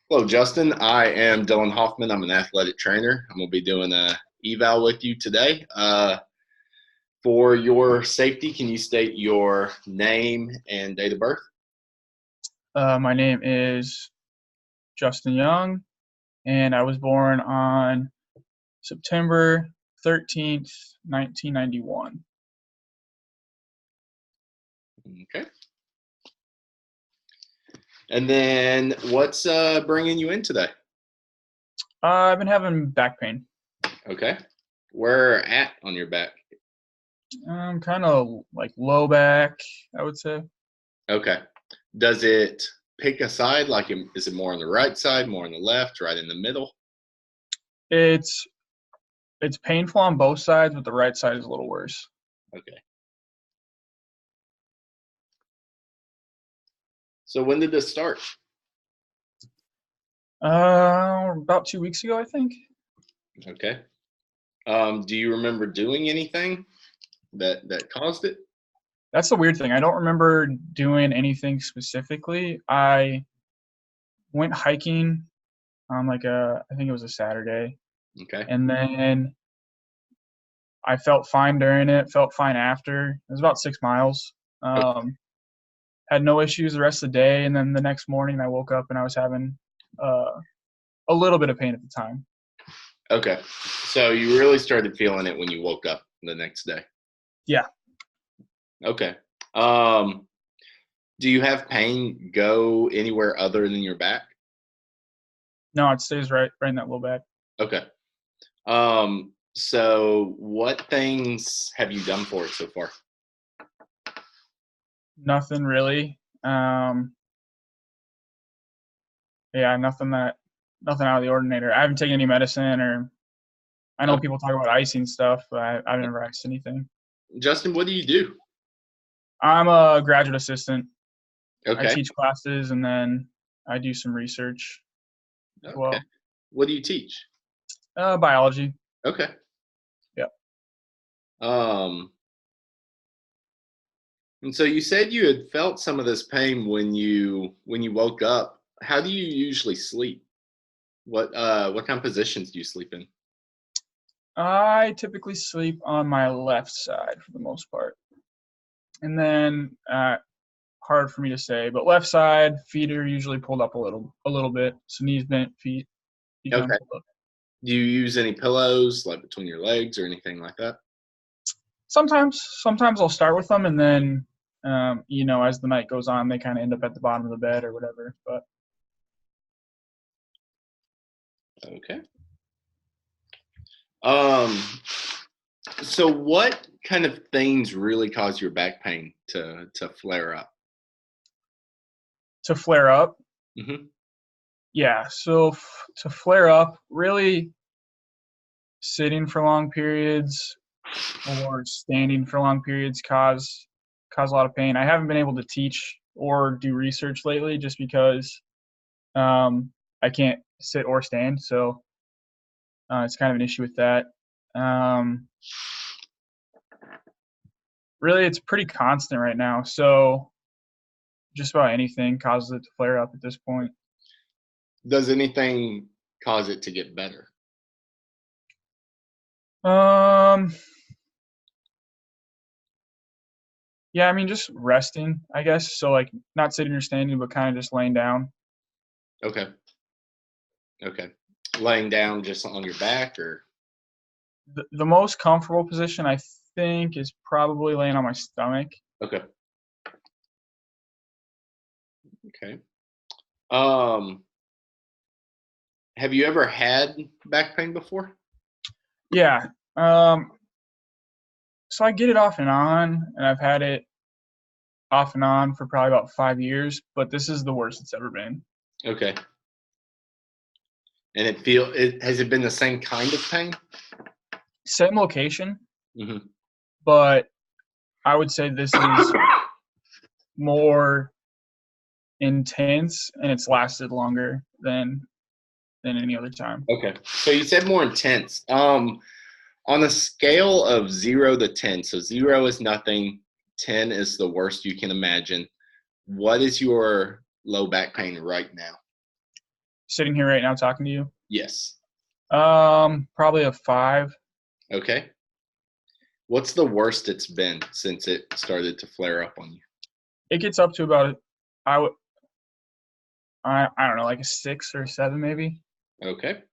Hello, Justin. I am Dylan Hoffman. I'm an athletic trainer. I'm going to be doing a eval with you today. For your safety, can you state your name and date of birth? My name is Justin Young, and I was born on September 13th, 1991. Okay. And then what's bringing you in today? I've been having back pain. Okay. Where at on your back? Kind of like low back, I would say. Okay. Does it pick a side? Is it more on the right side, more on the left, right in the middle? It's it's painful on both sides, but the right side is a little worse. Okay. So when did this start? About 2 weeks ago, I think. Okay. Do you remember doing anything that caused it? That's the weird thing. I don't remember doing anything specifically. I went hiking on I think it was a Saturday, Okay. and then I felt fine during it, felt fine after. It was about 6 miles. Okay. Had no issues the rest of the day, and then the next morning I woke up and I was having uh, a little bit of pain at the time. Okay. So you really started feeling it when you woke up the next day. Yeah. Okay. Do you have pain go anywhere other than your back? No, it stays right in that little bag. Okay. So what things have you done for it so far? Nothing really. Yeah, nothing out of the ordinary. I haven't taken any medicine, or I know Okay. people talk about icing stuff, but I've never iced anything. Justin, what do you do? I'm a graduate assistant. I Okay. teach classes, and then I do some research as Okay. well. What do you teach? Biology. Okay. Yeah. Um, and so you said you had felt some of this pain when you woke up. How do you usually sleep? What kind of positions do you sleep in? I typically sleep on my left side for the most part. And then hard for me to say, but left side, feet are usually pulled up a little bit. So knees bent, feet kind of Okay. pulled up. Do you use any pillows like between your legs or anything like that? Sometimes I'll start with them, and then as the night goes on, they kind of end up at the bottom of the bed or whatever. But Okay. Um, so what kind of things really cause your back pain to flare up? to flare up, Hmm. yeah. So to flare up, really sitting for long periods or standing for long periods cause a lot of pain. I haven't been able to teach or do research lately just because I can't sit or stand, so it's kind of an issue with that. Um, Really, it's pretty constant right now, so just about anything causes it to flare up at this point. Does anything cause it to get better? Um, yeah, I mean, just resting, I guess. So like not sitting or standing, but kind of just laying down. Okay. Okay. Laying down just on your back or The most comfortable position I think is probably laying on my stomach. okay. Okay. Um, have you ever had back pain before? Yeah. Um, so I get it off and on, and I've had it off and on for probably about 5 years, but this is the worst it's ever been. Okay. And it has it been the same kind of pain? Same location, Hmm. but I would say this is more intense and it's lasted longer than any other time. Okay. So you said more intense. On a scale of 0 to 10, so 0 is nothing, 10 is the worst you can imagine. What is your low back pain right now? sitting here right now talking to you? Yes. Probably a 5. Okay. What's the worst it's been since it started to flare up on you? It gets up to about I don't know, like a 6 or 7 maybe. Okay.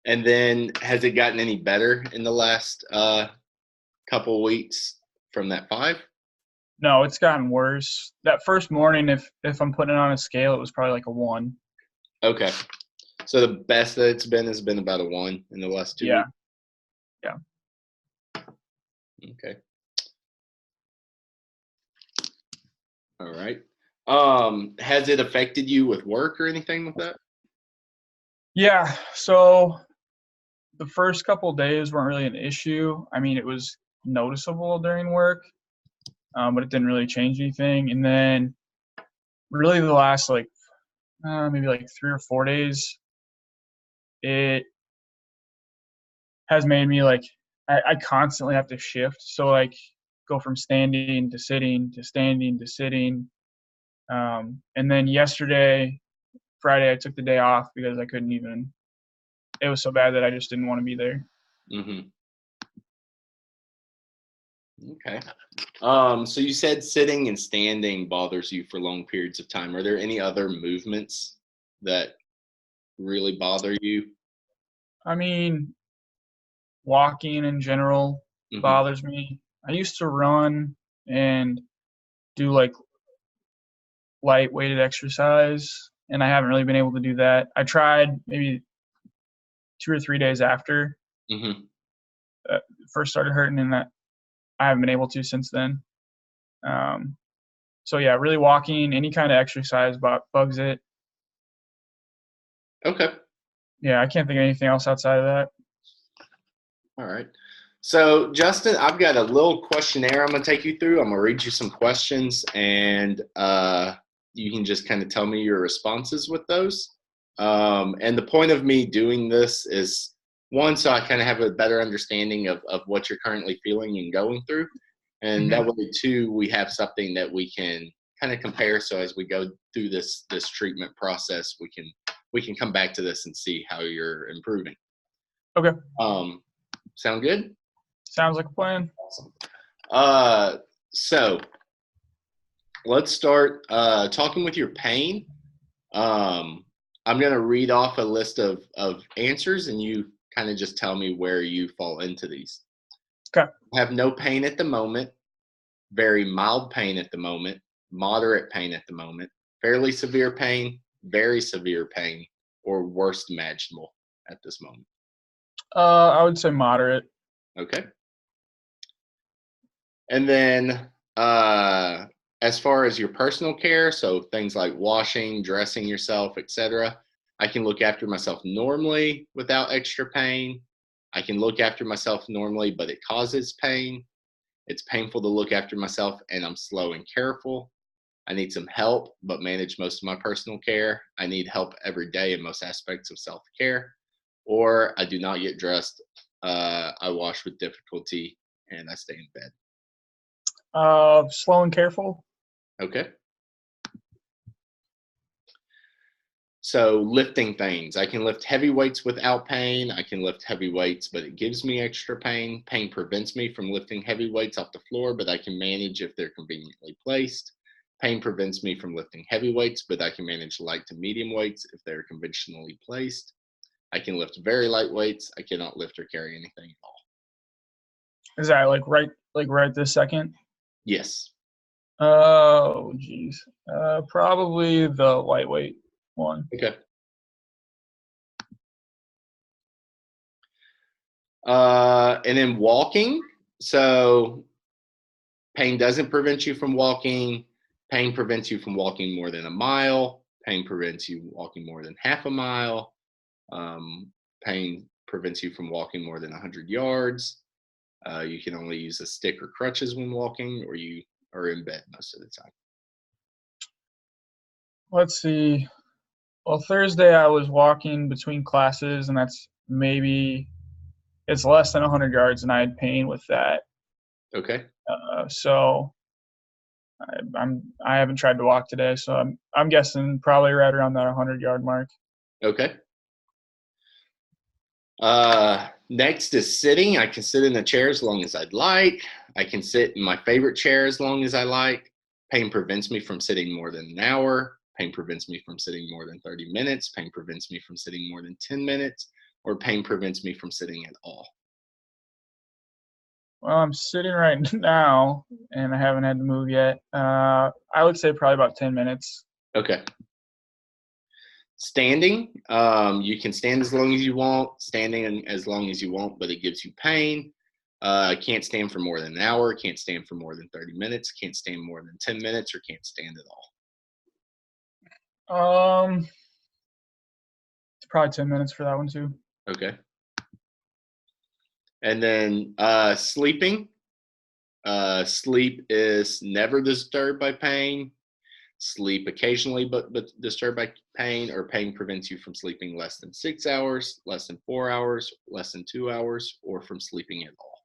And then has it gotten any better in the last couple weeks from that 5? No, it's gotten worse. That first morning, if I'm putting it on a scale, it was probably like a 1. Okay. So the best that it's been has been about a 1 in the last 2 Yeah, weeks? yeah. Okay. All right. Has it affected you with work or anything with that? Yeah, so the first couple of days weren't really an issue. I mean, it was noticeable during work, but it didn't really change anything. And then really the last like maybe like 3 or 4 days, it has made me like I constantly have to shift. So like go from standing to sitting to standing to sitting. And then yesterday, Friday, I took the day off because I couldn't even. It was so bad that I just didn't want to be there. Mm-hmm. Okay. So you said sitting and standing bothers you for long periods of time. Are there any other movements that really bother you? I mean, walking in general Mm-hmm. bothers me. I used to run and do like light weighted exercise, and I haven't really been able to do that. I tried maybe 2 or 3 days after Mm-hmm. it first started hurting, and that I haven't been able to since then. Um, so yeah, really walking, any kind of exercise bugs it. Okay. Yeah, I can't think of anything else outside of that. All right. So, Justin, I've got a little questionnaire I'm going to take you through. I'm going to read you some questions, and you can just kind of tell me your responses with those. And the point of me doing this is, one, so I kind of have a better understanding of what you're currently feeling and going through. And that Mhm. way, two, we have something that we can kind of compare. So as we go through this treatment process, we can come back to this and see how you're improving. Okay, Um, Sound good? sounds like a plan. Awesome. So let's start talking with your pain. I'm going to read off a list of answers, and you kind of just tell me where you fall into these. Okay. Have no pain at the moment, very mild pain at the moment, moderate pain at the moment, fairly severe pain, very severe pain, or worst imaginable at this moment. I would say moderate. Okay. And then as far as your personal care, so things like washing, dressing yourself, etc., I can look after myself normally without extra pain. I can look after myself normally, but it causes pain. It's painful to look after myself, and I'm slow and careful. I need some help, but manage most of my personal care. I need help every day in most aspects of self care. Or I do not get dressed. I wash with difficulty, and I stay in bed. Slow and careful. Okay. So lifting things, I can lift heavy weights without pain. I can lift heavy weights, but it gives me extra pain. Pain prevents me from lifting heavy weights off the floor, but I can manage if they're conveniently placed. Pain prevents me from lifting heavy weights, but I can manage light to medium weights if they're conventionally placed. I can lift very light weights. I cannot lift or carry anything at all. Is that like right this second? Yes. Oh, geez. Probably the lightweight one. Okay. And then walking. So pain doesn't prevent you from walking. Pain prevents you from walking more than a mile. Pain prevents you walking more than half a mile. Pain prevents you from walking more than 100 yards. You can only use a stick or crutches when walking, or you are in bed most of the time. Let's see. Well, Thursday I was walking between classes, and it's less than 100 yards, and I had pain with that. Okay. So I haven't tried to walk today, so I'm guessing probably right around that 100-yard mark. Okay. Next is sitting. I can sit in a chair as long as I'd like. I can sit in my favorite chair as long as I like. Pain prevents me from sitting more than an hour. Pain prevents me from sitting more than 30 minutes. Pain prevents me from sitting more than 10 minutes. Or pain prevents me from sitting at all. Well, I'm sitting right now, and I haven't had to move yet. I would say probably about 10 minutes. Okay. Standing, you can stand as long as you want, standing as long as you want, but it gives you pain. Can't stand for more than an hour, can't stand for more than 30 minutes, can't stand more than 10 minutes, or can't stand at all. It's probably 10 minutes for that one too. Okay. And then sleeping. Sleep is never disturbed by pain. Sleep occasionally, but disturbed by pain, or pain prevents you from sleeping less than 6 hours, less than 4 hours, less than 2 hours, or from sleeping at all.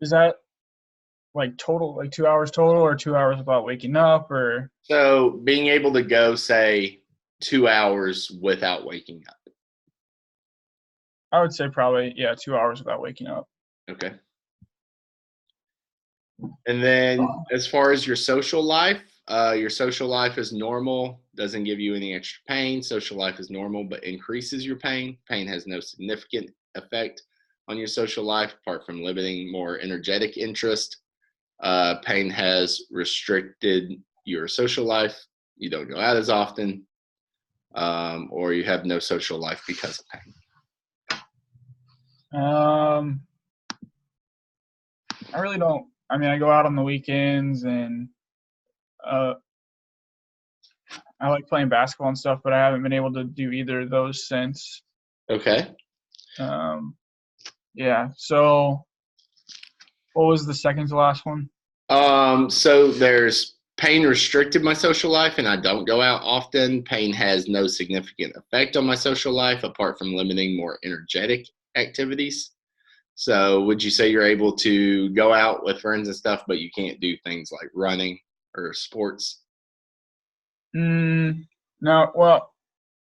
Is that like total, like 2 hours total, or 2 hours without waking up, or? So being able to go, say, 2 hours without waking up. I would say probably, 2 hours without waking up. Okay. And then as far as your social life is normal, doesn't give you any extra pain. Social life is normal, but increases your pain. Pain has no significant effect on your social life, apart from limiting more energetic interest. Pain has restricted your social life. You don't go out as often, or you have no social life because of pain. I really don't. I mean, I go out on the weekends, and I like playing basketball and stuff, but I haven't been able to do either of those since. Okay. Yeah. So, what was the second to last one? So there's pain restricted my social life, and I don't go out often. Pain has no significant effect on my social life, apart from limiting more energetic activities. So would you say you're able to go out with friends and stuff, but you can't do things like running or sports? No. Well,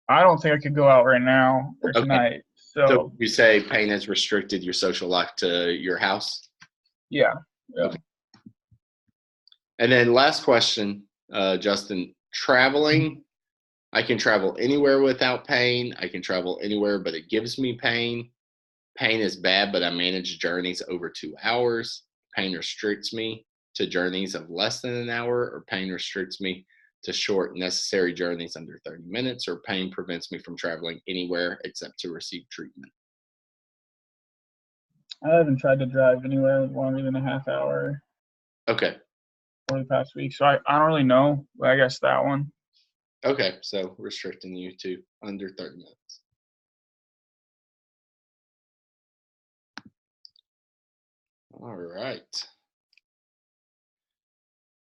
I don't think I could go out right now or Okay. tonight. So So you say pain has restricted your social life to your house? yeah. Okay. And then last question, Justin, traveling. I can travel anywhere without pain. I can travel anywhere, but it gives me pain. Pain is bad, but I manage journeys over 2 hours. Pain restricts me to journeys of less than an hour, or pain restricts me to short, necessary journeys under 30 minutes, or pain prevents me from traveling anywhere except to receive treatment. I haven't tried to drive anywhere longer than a half hour Okay. over the past week, so I don't really know, but I guess that one. Okay. So restricting you to under 30 minutes. All right.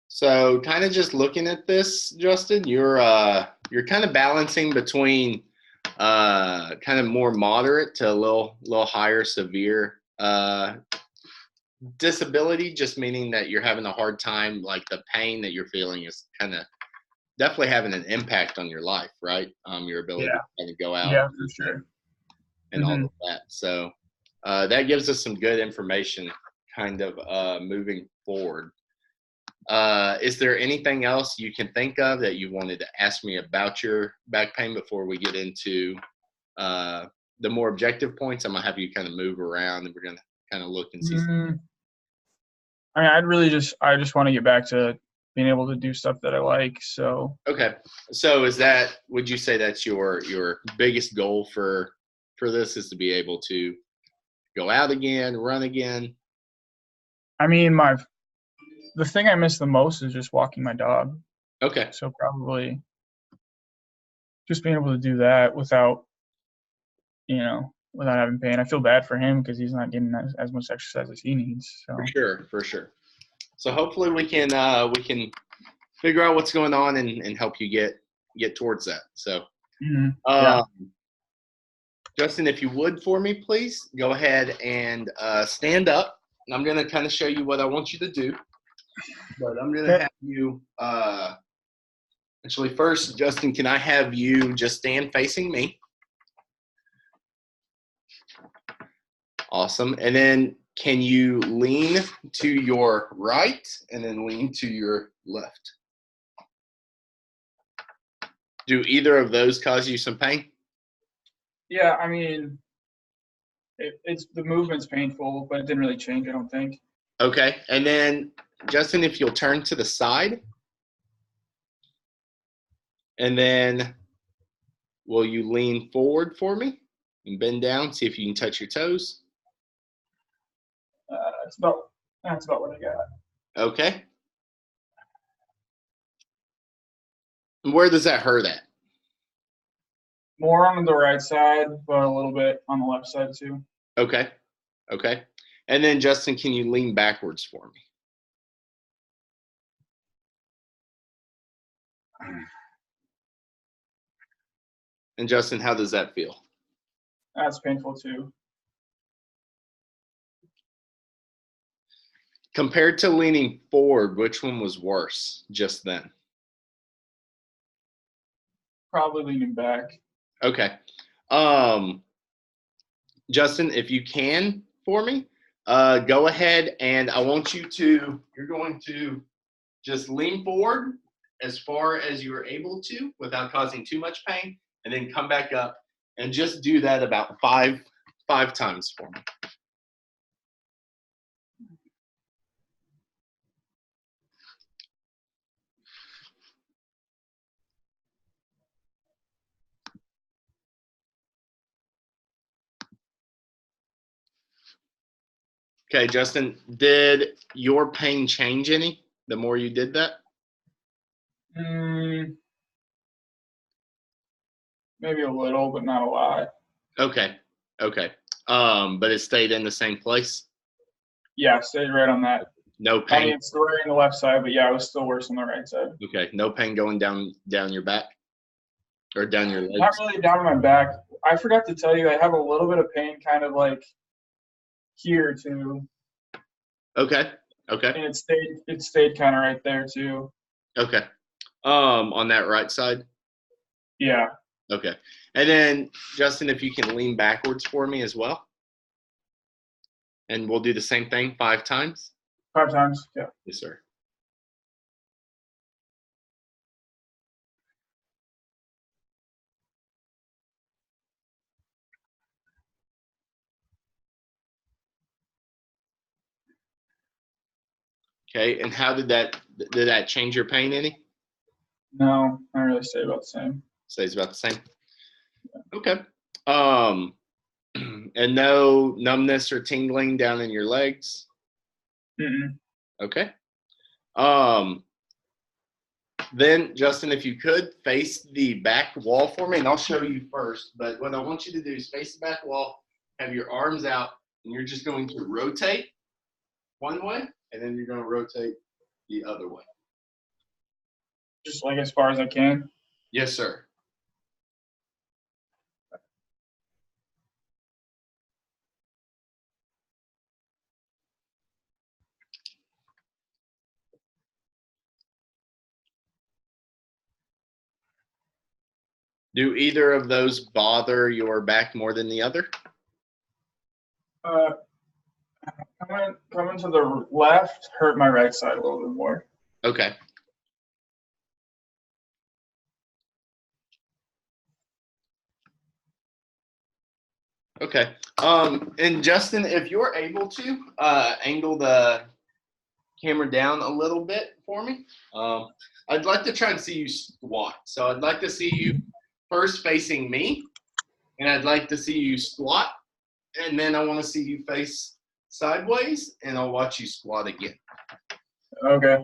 So kind of just looking at this, Justin, you're kind of balancing between kind of more moderate to a little higher severe disability, just meaning that you're having a hard time, like the pain that you're feeling is kind of definitely having an impact on your life, right? Your ability to kind of go out, Yeah, for sure. and all of that. So that gives us some good information, kind of moving forward. Is there anything else you can think of that you wanted to ask me about your back pain before we get into the more objective points? I'm gonna have you kind of move around, and we're gonna kind of look and see. I mean, I just want to get back to being able to do stuff that I like. So Okay, so would you say that's your biggest goal for this, is to be able to go out again, run again? I mean, the thing I miss the most is just walking my dog. Okay. So probably just being able to do that without having pain. I feel bad for him because he's not getting as much exercise as he needs. So. For sure. So hopefully we can figure out what's going on and help you get towards that. So, Justin, if you would for me, please go ahead and stand up. And I'm going to kind of show you what I want you to do. but I'm gonna Okay. have you. Actually, first, Justin, can I have you just stand facing me? Awesome. And then can you lean to your right and then lean to your left? Do either of those cause you some pain? Yeah, I mean, it's the movement's painful, but it didn't really change, I don't think. Okay. And then, Justin, if you'll turn to the side, and then will you lean forward for me and bend down? See if you can touch your toes. That's about what I got. Okay. And where does that hurt at? More on the right side, but a little bit on the left side too. Okay. Okay. And then, Justin, can you lean backwards for me? And Justin, how does that feel? That's painful too. Compared to leaning forward, which one was worse just then? Probably leaning back. Okay. Justin, if you can for me, go ahead and I want you to, you're going to just lean forward as far as you are able to without causing too much pain, and then come back up and just do that about five times for me. Okay, Justin, did your pain change any the more you did that? Maybe a little, but not a lot. Okay, okay. But it stayed in the same place? Yeah, stayed right on that. No I pain? mean, it's right on the left side, but yeah, it was still worse on the right side. Okay, no pain going down your back or down your legs? Not really down my back. I forgot to tell you, I have a little bit of pain kind of like here too. Okay, okay, And it stayed kind of right there too. okay. On that right side? Yeah. Okay. And then, Justin, if you can lean backwards for me as well. And we'll do the same thing 5 times. 5 times. Yeah. Yes, sir. Okay, and how did that change your pain any? No, not really stayed about the same. Stays about the same. Okay. And no numbness or tingling down in your legs? Mm-mm. Okay. Then, Justin, if you could face the back wall for me, and I'll show you first, but what I want you to do is face the back wall, have your arms out, and you're just going to rotate one way, and then you're going to rotate the other way. Just like as far as I can. Yes, sir. Do either of those bother your back more than the other? Coming to the left hurt my right side a little bit more. Okay. Okay. And Justin, if you're able to angle the camera down a little bit for me, I'd like to try and see you squat. So I'd like to see you first facing me, and I'd like to see you squat, and then I want to see you face sideways, and I'll watch you squat again. Okay.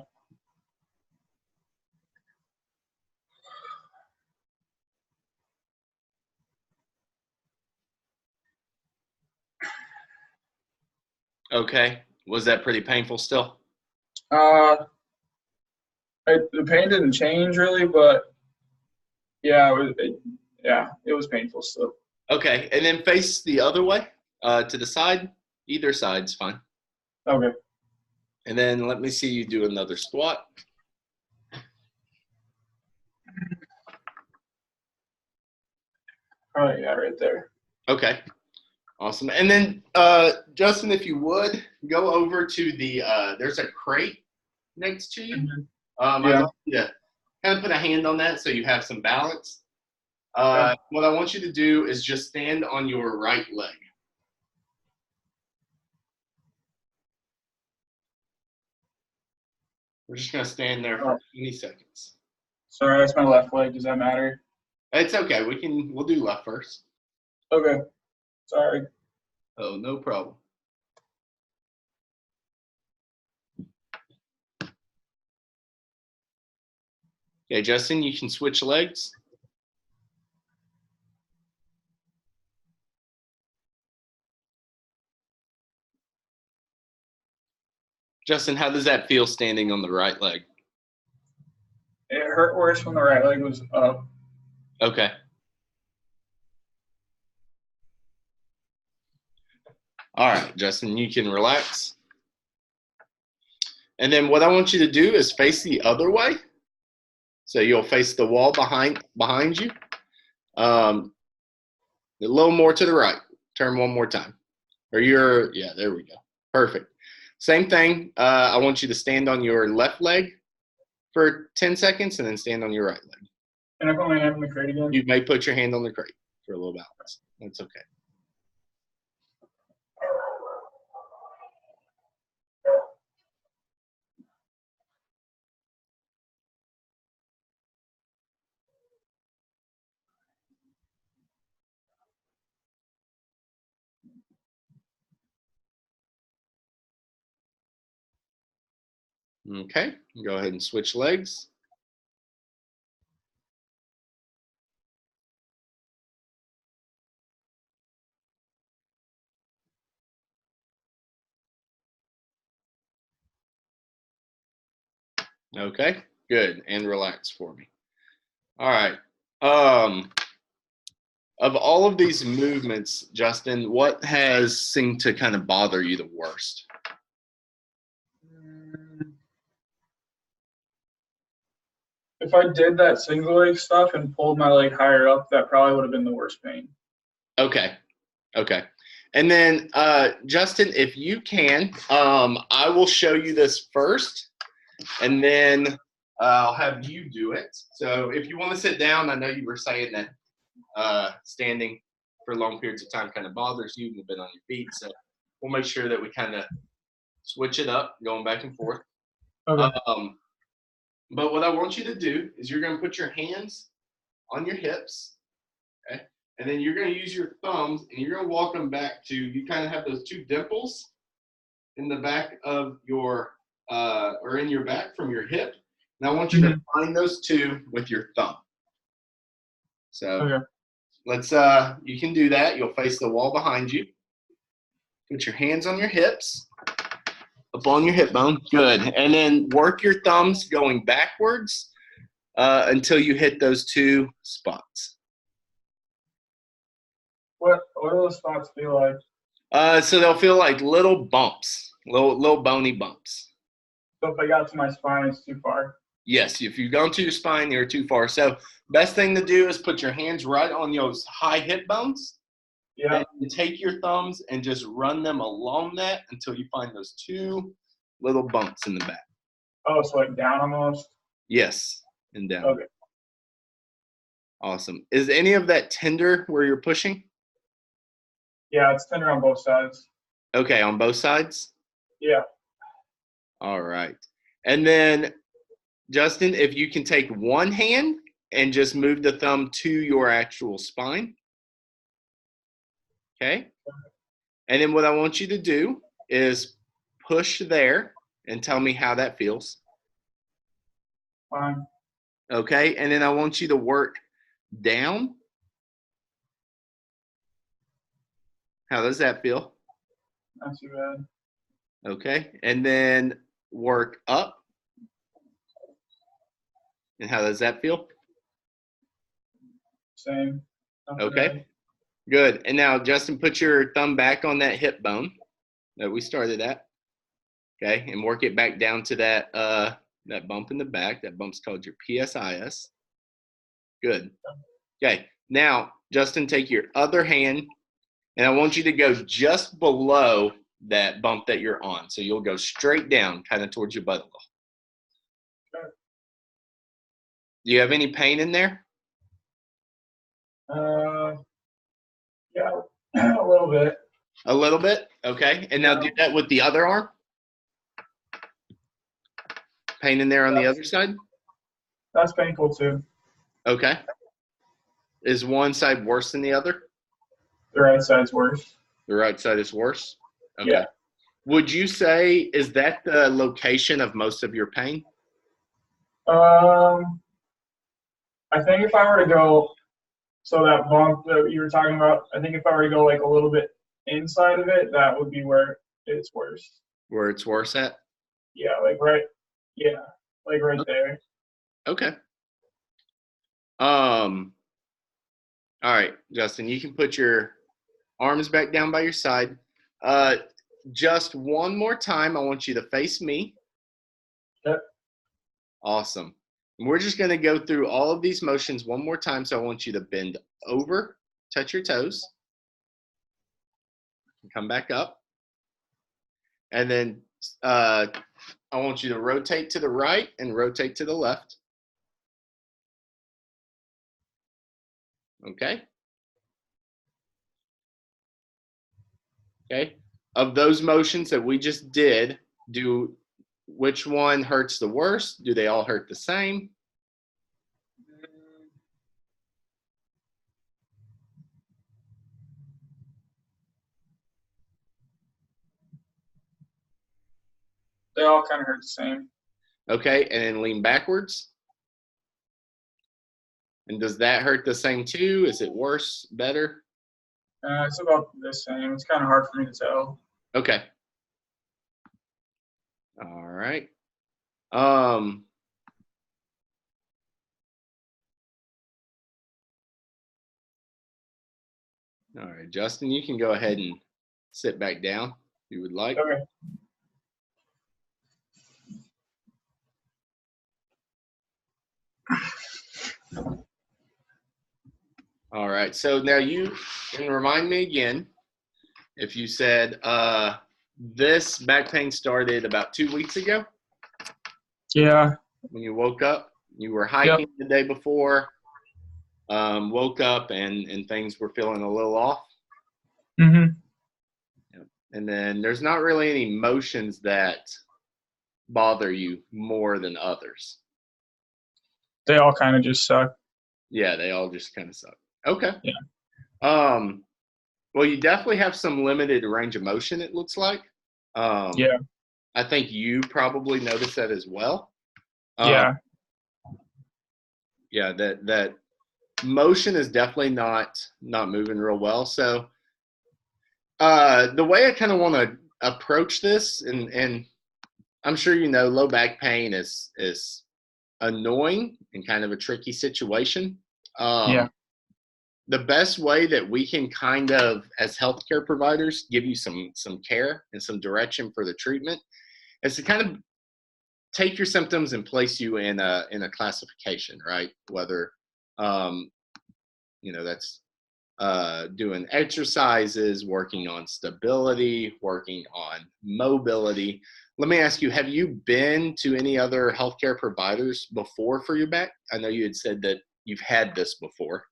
Okay. Was that pretty painful still? The pain didn't change really, but yeah, it was painful still. Okay. And then face the other way, to the side. Either side's fine. Okay. And then let me see you do another squat. Oh, yeah, right there. Okay, awesome. And then, Justin, if you would, go over to the, there's a crate next to you. I'd Yeah. like you to kind of put a hand on that so you have some balance. Yeah. What I want you to do is just stand on your right leg. We're just going to stand there for 20 seconds. Sorry, that's my left leg. Does that matter? It's okay. We'll do left first. Okay. Sorry. Oh, no problem. Okay, Justin, you can switch legs. Justin, how does that feel standing on the right leg? It hurt worse when the right leg was up. Okay. All right, Justin, you can relax. And then what I want you to do is face the other way. So you'll face the wall behind you. A little more to the right. Turn one more time. Yeah, there we go. Perfect. Same thing. I want you to stand on your left leg for 10 seconds and then stand on your right leg. Can I put my hand on the crate again? You may put your hand on the crate for a little balance. That's okay. Okay, go ahead and switch legs. Okay, good, and relax for me. All right. Of all of these movements, Justin, what has seemed to kind of bother you the worst? If I did that single leg stuff and pulled my leg higher up, that probably would have been the worst pain. Okay. Okay. And then, Justin, if you can, I will show you this first, and then I'll have you do it. So if you want to sit down, I know you were saying that standing for long periods of time kind of bothers you. You've been on your feet, so we'll make sure that we kind of switch it up, going back and forth. Okay. But what I want you to do is you're going to put your hands on your hips, okay? And then you're going to use your thumbs and you're going to walk them back to, you kind of have those two dimples in the back of your, or in your back from your hip. And I want you to find those two with your thumb. So let's, you can do that. You'll face the wall behind you. Put your hands on your hips, up on your hip bone. Good. And then work your thumbs going backwards until you hit those two spots. What do those spots feel like? So they'll feel like little bumps, little bony bumps. So if I got to my spine, it's too far. Yes, if you've gone to your spine, you're too far. So best thing to do is put your hands right on those high hip bones. Yeah. And take your thumbs and just run them along that until you find those two little bumps in the back. Oh, so like down almost? Yes, and down. Okay. Awesome. Is any of that tender where you're pushing? Yeah, it's tender on both sides. Okay, on both sides? Yeah. All right. And then, Justin, if you can take one hand and just move the thumb to your actual spine. Okay? And then what I want you to do is push there and tell me how that feels. Fine. Okay? And then I want you to work down. How does that feel? Not too bad. Okay. And then work up. And how does that feel? Same. Okay. Really. Good. And now, Justin, put your thumb back on that hip bone that we started at. Okay, and work it back down to that that bump in the back. That bump's called your PSIS. Good. Okay, now Justin, take your other hand, and I want you to go just below that bump that you're on. So you'll go straight down, kind of towards your butthole. Do you have any pain in there? Yeah, a little bit. A little bit? Okay. And now do that with the other arm. Pain in there on the other side? That's painful too. Okay. Is one side worse than the other? The right side's worse. The right side is worse? Okay. Yeah. Would you say, is that the location of most of your pain? I think if I were to go, so that bump that you were talking about, I think if I were to go like a little bit inside of it, that would be where it's worse. Where it's worse at? Yeah, like right there. Okay. All right, Justin, you can put your arms back down by your side. Just one more time, I want you to face me. Yep. Awesome. And we're just going to go through all of these motions one more time. So I want you to bend over, touch your toes, and come back up. And then I want you to rotate to the right and rotate to the left. Okay. Okay. Of those motions that we just did, which one hurts the worst? Do they all hurt the same? They all kind of hurt the same. Okay, and then lean backwards. And does that hurt the same too? Is it worse, better? It's about the same. It's kind of hard for me to tell. Okay. All right. All right, Justin, you can go ahead and sit back down if you would like. Okay. All right, so now you can remind me again if you said this back pain started about 2 weeks ago. Yeah. When you woke up, you were hiking the day before, woke up and things were feeling a little off. Mm-hmm. And then there's not really any motions that bother you more than others. They all kind of just suck. Yeah, they all just kind of suck. Okay. Yeah. Well, you definitely have some limited range of motion, it looks like. Yeah. I think you probably noticed that as well. Yeah. Yeah, that motion is definitely not moving real well. So the way I kind of want to approach this, and I'm sure you know, low back pain is annoying and kind of a tricky situation. Yeah. The best way that we can kind of, as healthcare providers, give you some care and some direction for the treatment is to kind of take your symptoms and place you in a classification, right? Whether that's doing exercises, working on stability, working on mobility. Let me ask you, have you been to any other healthcare providers before for your back? I know you had said that you've had this before.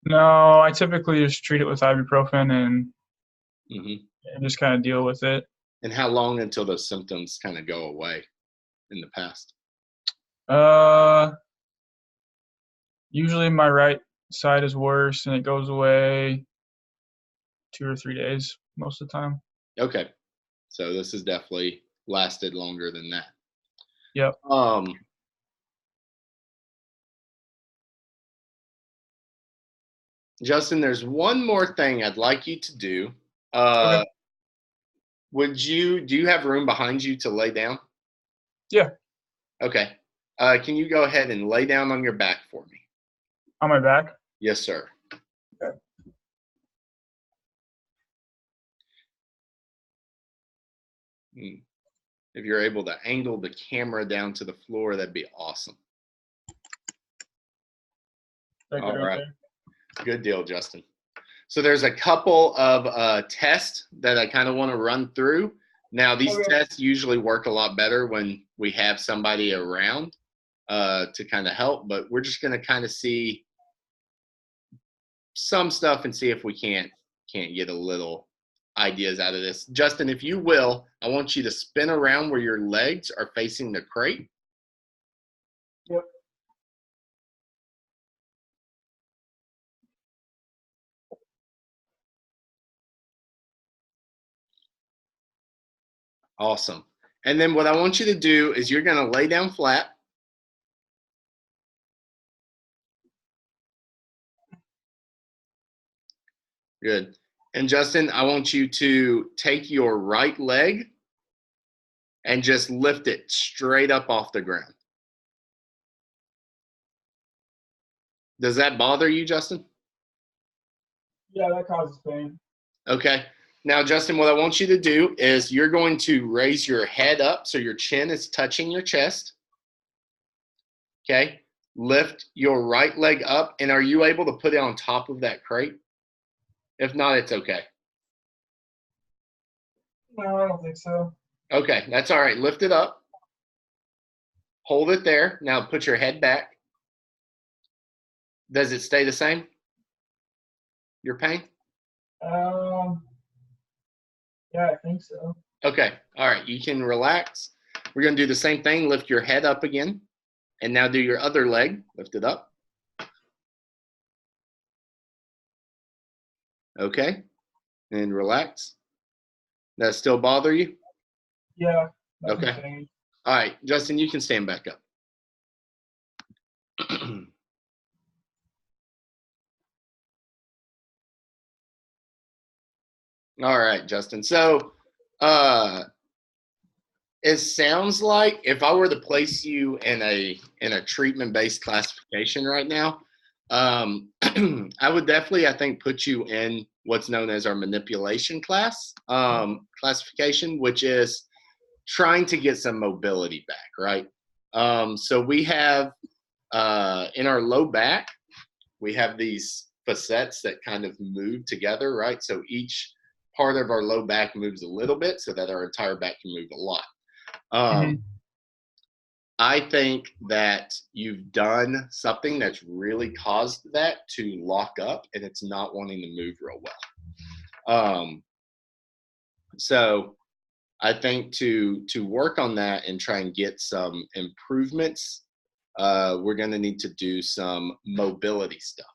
No, I typically just treat it with ibuprofen and just kind of deal with it. And how long until those symptoms kind of go away in the past? Usually my right side is worse and it goes away 2 or 3 days most of the time. Okay. So this has definitely lasted longer than that. Yep. Justin, there's one more thing I'd like you to do. Okay. Do you have room behind you to lay down? Yeah. Okay. Can you go ahead and lay down on your back for me? On my back? Yes, sir. Okay. If you're able to angle the camera down to the floor, that'd be awesome. All right. Good deal, Justin. So there's a couple of tests that I kind of want to run through. Now, these tests usually work a lot better when we have somebody around to kind of help, but we're just going to kind of see some stuff and see if we can't get a little ideas out of this. Justin, if you will, I want you to spin around where your legs are facing the crate. Yep. Awesome. And then what I want you to do is you're going to lay down flat. Good. And Justin, I want you to take your right leg and just lift it straight up off the ground. Does that bother you, Justin? Yeah, that causes pain. Okay. Now, Justin, what I want you to do is you're going to raise your head up so your chin is touching your chest. Okay. Lift your right leg up. And are you able to put it on top of that crate? If not, it's okay. No, I don't think so. Okay. That's all right. Lift it up. Hold it there. Now put your head back. Does it stay the same? Your pain? Yeah, I think so. Okay. All right. You can relax. We're going to do the same thing. Lift your head up again. And now do your other leg. Lift it up. Okay. And relax. Does that still bother you? Yeah. Okay. All right. Justin, you can stand back up. All right, Justin. So it sounds like if I were to place you in a treatment-based classification right now, I would definitely, I think, put you in what's known as our manipulation classification, which is trying to get some mobility back, right? So we have in our low back, we have these facets that kind of move together, right? So each part of our low back moves a little bit so that our entire back can move a lot. I think that you've done something that's really caused that to lock up and it's not wanting to move real well. So I think to work on that and try and get some improvements, we're going to need to do some mobility stuff.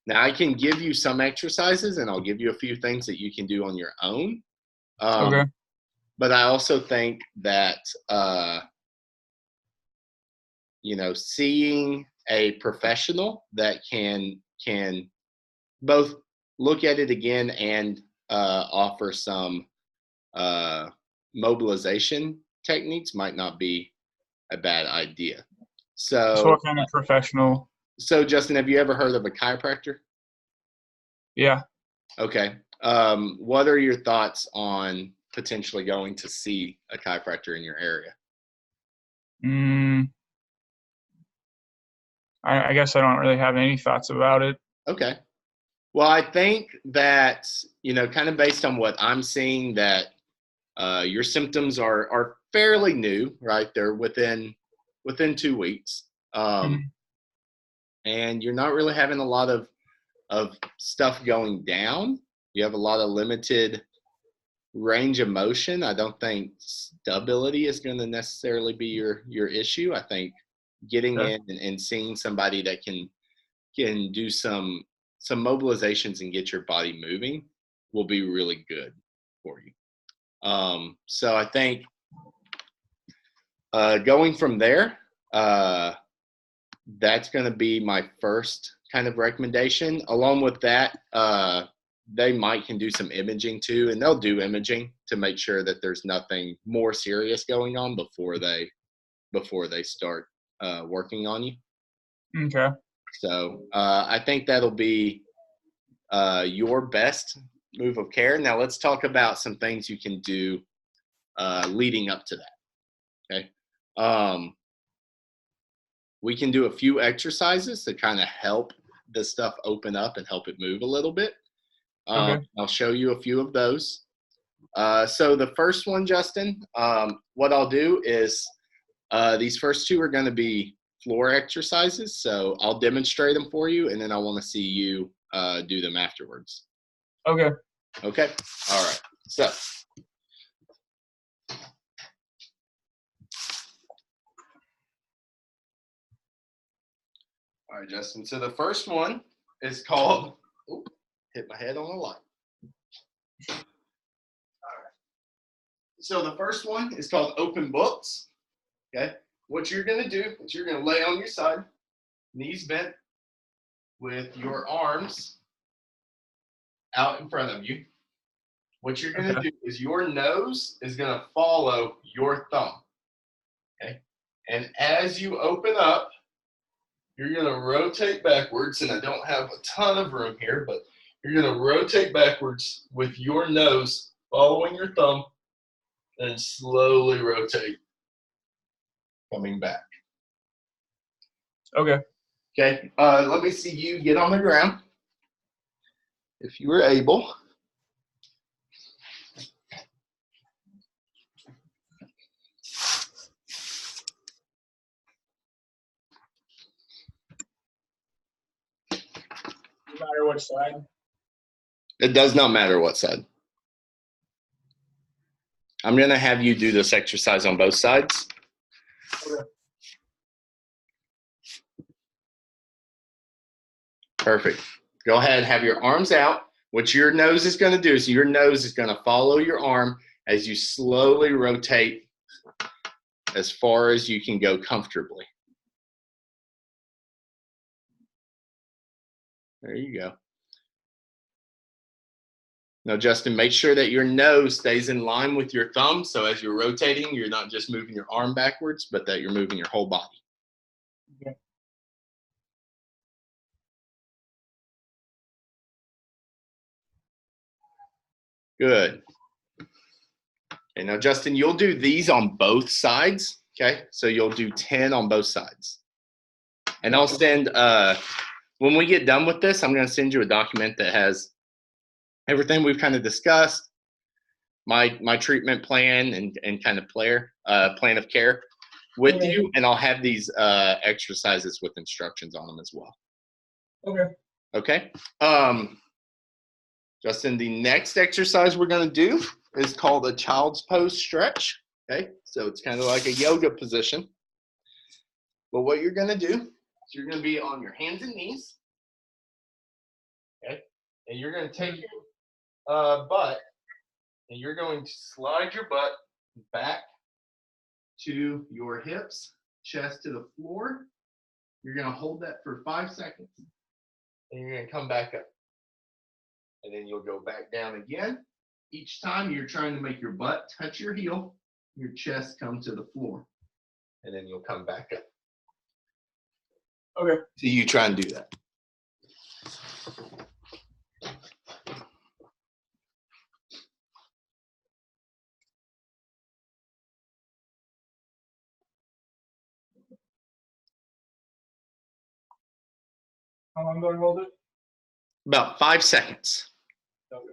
Now, I can give you some exercises and I'll give you a few things that you can do on your own. Okay. But I also think that, seeing a professional that can both look at it again and offer some mobilization techniques might not be a bad idea. So what kind of professional? So, Justin, have you ever heard of a chiropractor? Yeah. Okay. What are your thoughts on potentially going to see a chiropractor in your area? I guess I don't really have any thoughts about it. Okay. Well, I think that, kind of based on what I'm seeing, that your symptoms are fairly new, right? They're within 2 weeks. And you're not really having a lot of stuff going down. You have a lot of limited range of motion. I don't think stability is going to necessarily be your issue. I think getting in and seeing somebody that can do some mobilizations and get your body moving will be really good for you. So I think going from there, that's going to be my first kind of recommendation. Along with that, they can do some imaging too, and they'll do imaging to make sure that there's nothing more serious going on before they start working on you. Okay. So I think that'll be your best move of care. Now let's talk about some things you can do leading up to that. Okay. We can do a few exercises to kind of help the stuff open up and help it move a little bit. Okay. I'll show you a few of those. So the first one, Justin, what I'll do is these first two are going to be floor exercises. So I'll demonstrate them for you, and then I want to see you do them afterwards. Okay. Okay. All right. So all right, Justin. So the first one is called, hit my head on the light. All right. So the first one is called open books. Okay. What you're going to do is you're going to lay on your side, knees bent, with your arms out in front of you. What you're going to do is your nose is going to follow your thumb. Okay. And as you open up, you're going to rotate backwards, and I don't have a ton of room here, but you're going to rotate backwards with your nose following your thumb and slowly rotate, coming back. Okay. Okay, let me see you get on the ground, if you were able. No matter which side? It does not matter what side. I'm going to have you do this exercise on both sides. Okay. Perfect. Go ahead and have your arms out. What your nose is going to do is your nose is going to follow your arm as you slowly rotate as far as you can go comfortably. There you go. Now, Justin, make sure that your nose stays in line with your thumb. So as you're rotating, you're not just moving your arm backwards, but that you're moving your whole body. Okay. Good. Okay, now, Justin, you'll do these on both sides. Okay, so you'll do 10 on both sides. And I'll send, when we get done with this, I'm going to send you a document that has everything we've kind of discussed, my treatment plan and kind of plan of care with you, and I'll have these exercises with instructions on them as well. Okay. Okay. Justin, the next exercise we're going to do is called a child's pose stretch. Okay, so it's kind of like a yoga position. But what you're going to do is you're going to be on your hands and knees. Okay, and you're going to take your butt, and you're going to slide your butt back to your hips, chest to the floor. You're going to hold that for 5 seconds, and you're going to come back up. And then you'll go back down again. Each time you're trying to make your butt touch your heel, your chest come to the floor, and then you'll come back up. Okay. So you try and do that. How long do I hold it? About 5 seconds. Okay.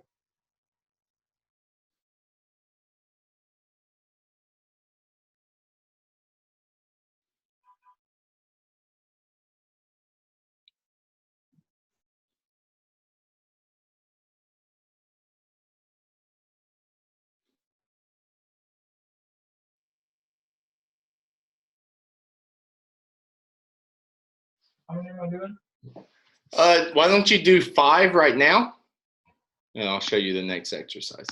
How many am I doing? Why don't you do 5 right now? And I'll show you the next exercise.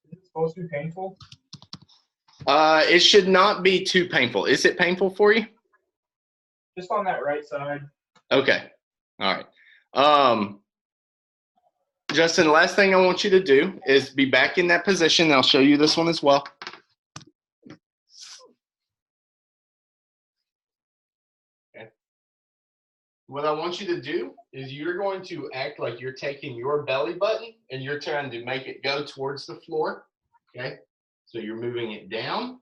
Is it supposed to be painful? It should not be too painful. Is it painful for you? Just on that right side. Okay. All right. Justin, the last thing I want you to do is be back in that position. I'll show you this one as well. Okay. What I want you to do is you're going to act like you're taking your belly button and you're trying to make it go towards the floor. Okay. So you're moving it down.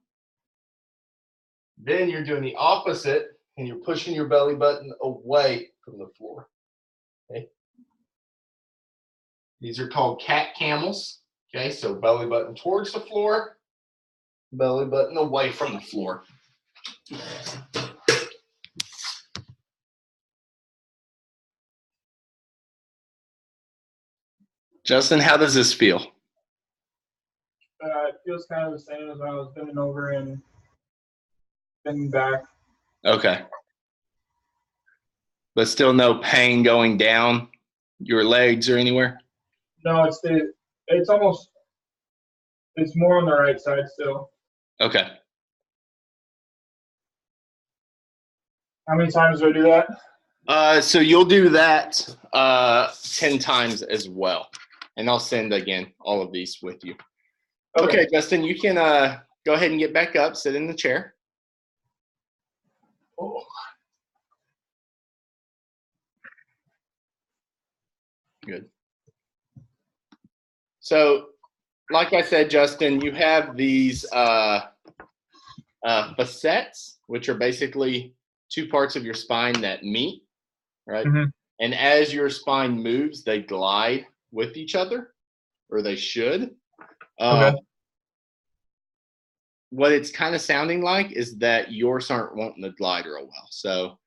Then you're doing the opposite, and you're pushing your belly button away from the floor. Okay. These are called cat camels. Okay, so belly button towards the floor, belly button away from the floor. Justin, how does this feel? It feels kind of the same as when I was bending over and bending back. Okay. But still no pain going down your legs or anywhere? No, it's more on the right side still. Okay. How many times do I do that? So you'll do that 10 times as well. And I'll send, again, all of these with you. Okay, Justin, you can go ahead and get back up, sit in the chair. Oh. Good. So, like I said, Justin, you have these facets, which are basically two parts of your spine that meet, right? Mm-hmm. And as your spine moves, they glide with each other, or they should. Okay. What it's kind of sounding like is that yours aren't wanting to glide real well. So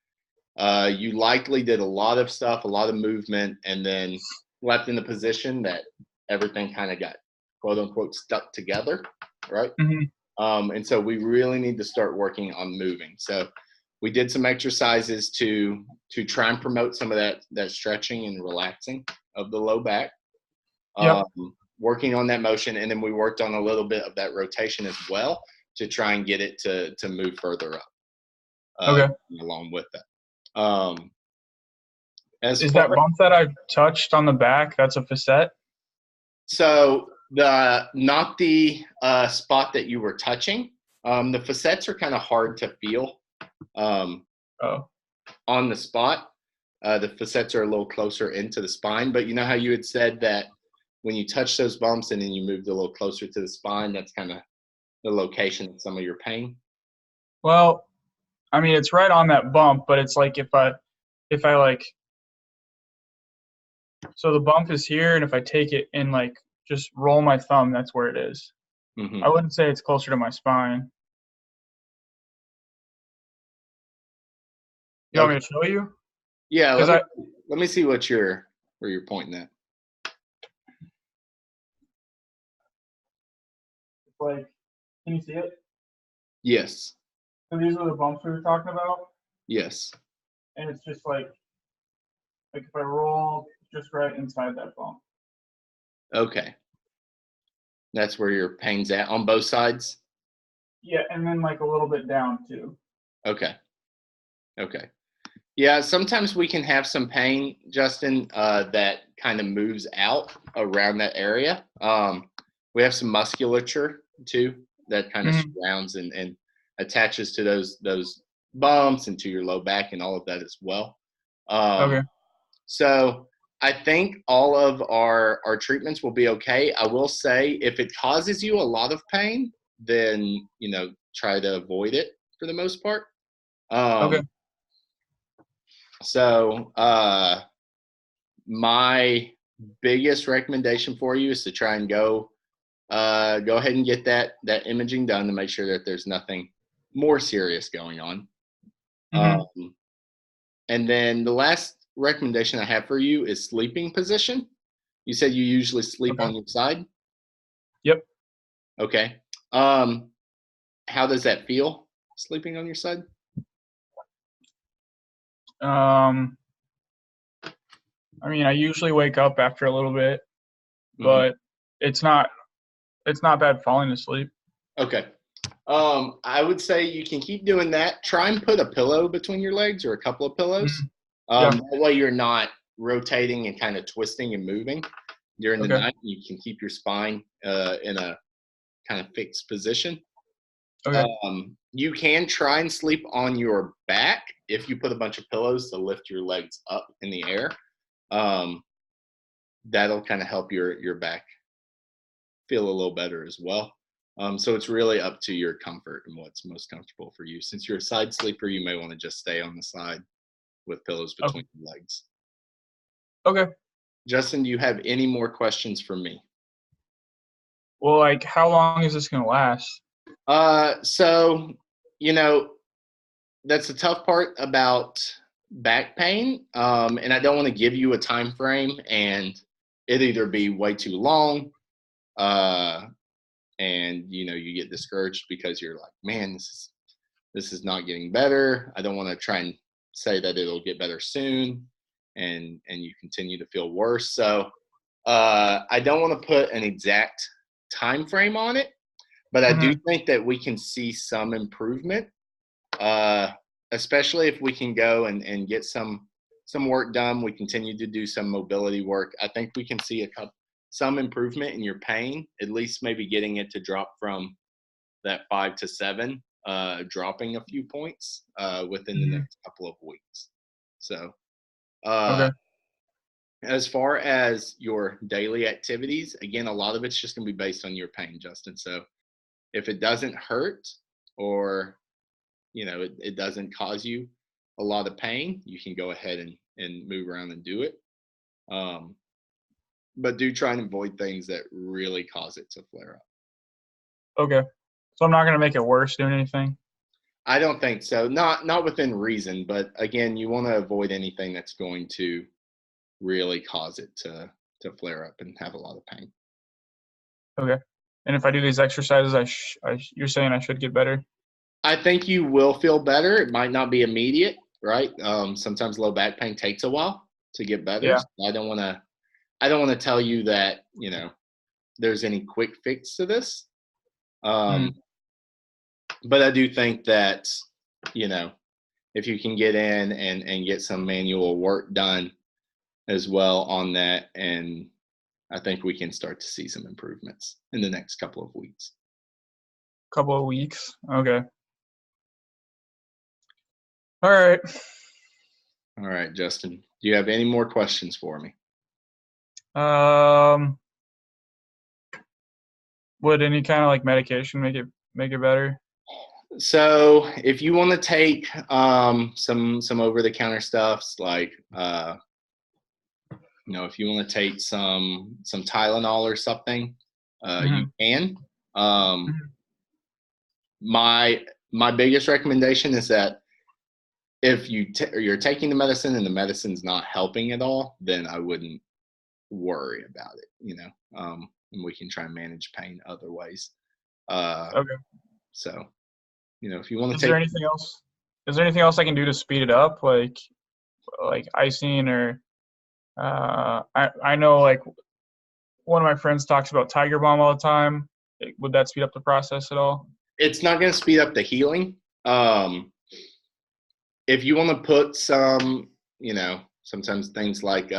you likely did a lot of stuff, a lot of movement, and then left in the position that everything kind of got quote unquote stuck together, right? Mm-hmm. And so we really need to start working on moving. So we did some exercises to try and promote some of that stretching and relaxing of the low back. Yep. Working on that motion, and then we worked on a little bit of that rotation as well to try and get it to move further up. Along with that. Is that bump that I touched on the back, that's a facet? So not the spot that you were touching. The facets are kind of hard to feel on the spot. The facets are a little closer into the spine, but you know how you had said that when you touch those bumps and then you moved a little closer to the spine, that's kind of the location of some of your pain? Well, I mean, it's right on that bump, but it's like if I like, so the bump is here, and if I take it and like just roll my thumb, that's where it is. Mm-hmm. I wouldn't say it's closer to my spine. You want me to show you? Yeah, let me see where you're pointing at. It's like, can you see it? Yes. So these are the bumps we were talking about? Yes. And it's just like if I roll just right inside that bump. Okay. That's where your pain's at on both sides? Yeah, and then like a little bit down too. Okay. Yeah, sometimes we can have some pain, Justin, that kind of moves out around that area. We have some musculature too that kind of surrounds and attaches to those bumps and to your low back and all of that as well. So I think all of our treatments will be okay. I will say if it causes you a lot of pain, then, try to avoid it for the most part. So my biggest recommendation for you is to try and go ahead and get that imaging done to make sure that there's nothing more serious going on. And then the last recommendation I have for you is sleeping position. You said you usually sleep on your side? Yep. Okay. How does that feel, sleeping on your side? I mean, I usually wake up after a little bit, but it's not bad falling asleep. Okay. I would say you can keep doing that. Try and put a pillow between your legs or a couple of pillows. That way you're not rotating and kind of twisting and moving during the night. You can keep your spine in a kind of fixed position. You can try and sleep on your back if you put a bunch of pillows to lift your legs up in the air. That'll kind of help your back feel a little better as well. So it's really up to your comfort and what's most comfortable for you. Since you're a side sleeper, you may want to just stay on the side with pillows Oh, between your legs. okay. Justin, do you have any more questions for me? Well, like, how long is this gonna last? So, you know, that's the tough part about back pain. And I don't want to give you a time frame and it either be way too long, uh, and you get discouraged because you're like, man, this is not getting better. I don't want to try and say that it'll get better soon, and you continue to feel worse. So I don't want to put an exact time frame on it, but I do Mhm. think that we can see some improvement, uh, especially if we can go and get some work done. We continue to do some mobility work. I think we can see some improvement in your pain, at least maybe getting it to drop from that 5 to 7, dropping a few points within the Mhm. next couple of weeks. So, uh, Okay. as far as your daily activities, again, a lot of it's just going to be based on your pain, Justin. So, if it doesn't hurt or it doesn't cause you a lot of pain, you can go ahead and move around and do it. Um, but do try and avoid things that really cause it to flare up. Okay. So I'm not gonna make it worse doing anything? I don't think so. Not within reason, but again, you want to avoid anything that's going to really cause it to flare up and have a lot of pain. Okay. And if I do these exercises, you're saying I should get better? I think you will feel better. It might not be immediate, right? Sometimes low back pain takes a while to get better. Yeah. So I don't want to tell you that there's any quick fix to this. Um, Mhm. but I do think that you know if you can get in and get some manual work done as well on that, and I think we can start to see some improvements in the next couple of weeks. Couple of weeks. Okay. All right. All right, Justin, do you have any more questions for me? Um, would any kind of like medication make it better? So if you want to take some over the counter stuffs like if you want to take some Tylenol or something, you Mhm. can. Um, Mhm. my biggest recommendation is that if you're taking the medicine and the medicine's not helping at all, then I wouldn't worry about it. And we can try and manage pain other ways. Uh, Okay. so if you want Is to there take, anything else? Is there anything else I can do to speed it up, like icing or I know like one of my friends talks about Tiger Balm all the time. Would that speed up the process at all? it's not going to speed up the healing. Um, if you want to put sometimes things like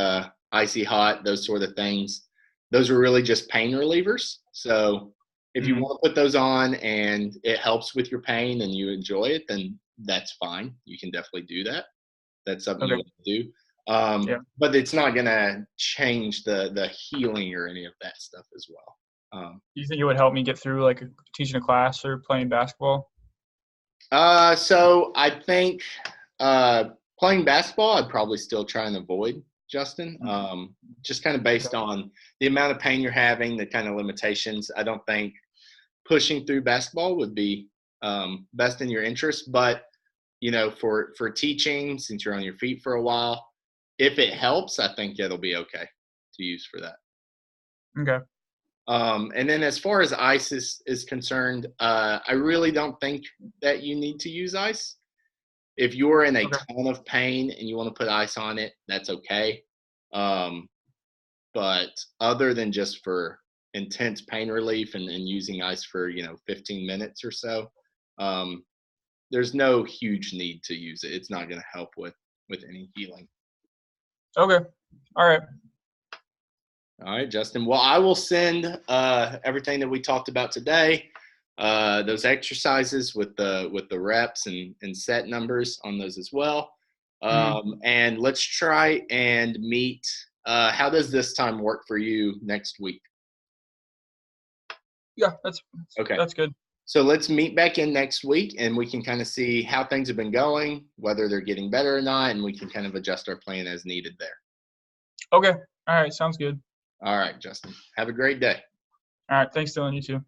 icy hot, those sort of things, those are really just pain relievers. So if you Mhm. want to put those on and it helps with your pain and you enjoy it, then that's fine. You can definitely do that. That's something you Okay. want to do. Yeah. But it's not going to change the healing or any of that stuff as well. Do you think it would help me get through like teaching a class or playing basketball? So I think uh, playing basketball, I'd probably still try and avoid, Justin. Just kind of Okay. based on the amount of pain you're having, the kind of limitations. I don't think pushing through basketball would be best in your interest. But for teaching, since you're on your feet for a while, if it helps, I think it'll be okay to use for that. Okay. And then as far as ice is concerned, I really don't think that you need to use ice. If you're in a Okay. ton of pain and you want to put ice on it, that's okay. Um, but other than just for intense pain relief and using ice for 15 minutes or so, um, there's no huge need to use it. It's not going to help with any healing. Okay. All right. All right, Justin. Well, I will send everything that we talked about today, those exercises with the reps and set numbers on those as well. Mhm. And let's try and meet. How does this time work for you next week? Yeah, Okay. that's good. So let's meet back in next week and we can kind of see how things have been going, whether they're getting better or not, and we can kind of adjust our plan as needed there. Okay. All right. Sounds good. All right, Justin. Have a great day. All right. Thanks, Dylan. You too.